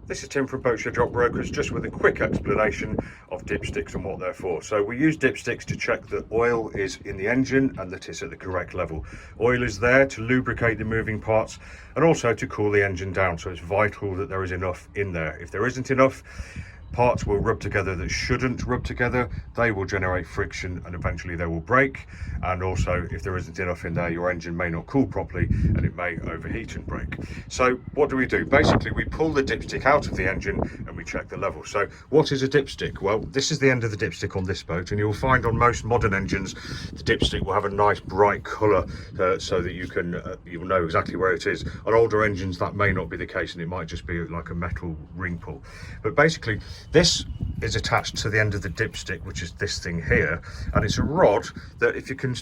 This is Tim from Boatshed Yacht Brokers, just with a quick explanation of dipsticks and what they're for. So we use dipsticks to check that oil is in the engine and that it's at the correct level. Oil is there to lubricate the moving parts and also to cool the engine down, so it's vital that there is enough in there. If there isn't enough, parts will rub together that shouldn't rub together. They will generate friction and eventually they will break. And also, if there isn't enough in there, your engine may not cool properly and it may overheat and break. So what do? Basically, we pull the dipstick out of the engine and we check the level. So what is a dipstick? Well, this is the end of the dipstick on this boat, and you'll find on most modern engines the dipstick will have a nice bright colour so that you'll know exactly where it is. On older engines that may not be the case, and it might just be like a metal ring pull. But basically, this is attached to the end of the dipstick, which is this thing here, and it's a rod that if you can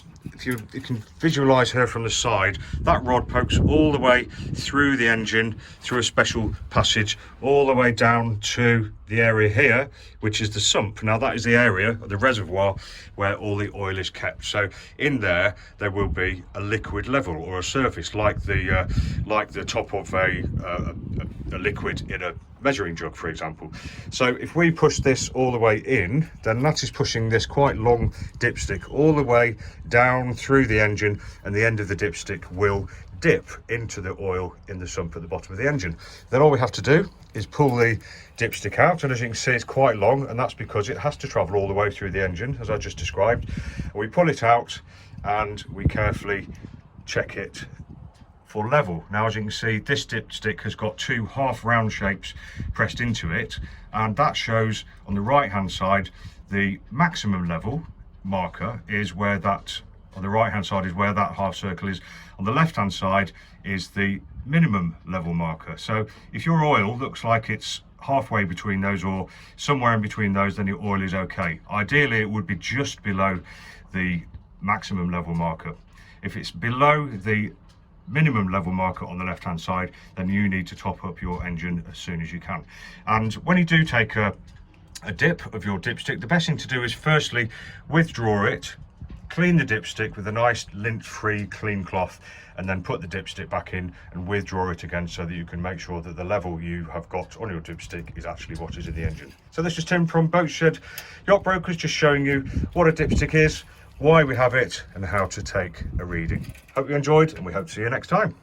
visualize her from the side, that rod pokes all the way through the engine, through a special passage, all the way down to the area here, which is the sump. Now that is the area, the reservoir, where all the oil is kept. So in there will be a liquid level or a surface like the top of a liquid in a measuring jug, for example. So if we push this all the way in, then that is pushing this quite long dipstick all the way down through the engine, and the end of the dipstick will dip into the oil in the sump at the bottom of the engine. Then all we have to do is pull the dipstick out, and as you can see, it's quite long, and that's because it has to travel all the way through the engine, as I just described. And we pull it out and we carefully check it for level. Now, as you can see, this dipstick has got two half round shapes pressed into it, and that shows on the right hand side the maximum level marker is where that, on the right hand side is where that half circle is. On the left hand side is the minimum level marker. So if your oil looks like it's halfway between those or somewhere in between those, then your oil is okay. Ideally it would be just below the maximum level marker. If it's below the minimum level marker on the left hand side, then you need to top up your engine as soon as you can. And when you do take a dip of your dipstick, the best thing to do is firstly withdraw it, clean the dipstick with a nice lint-free clean cloth, and then put the dipstick back in and withdraw it again, so that you can make sure that the level you have got on your dipstick is actually what is in the engine. So this is Tim from Boatshed Yacht Brokers, just showing you what a dipstick is, why we have it, and how to take a reading. Hope you enjoyed, and we hope to see you next time.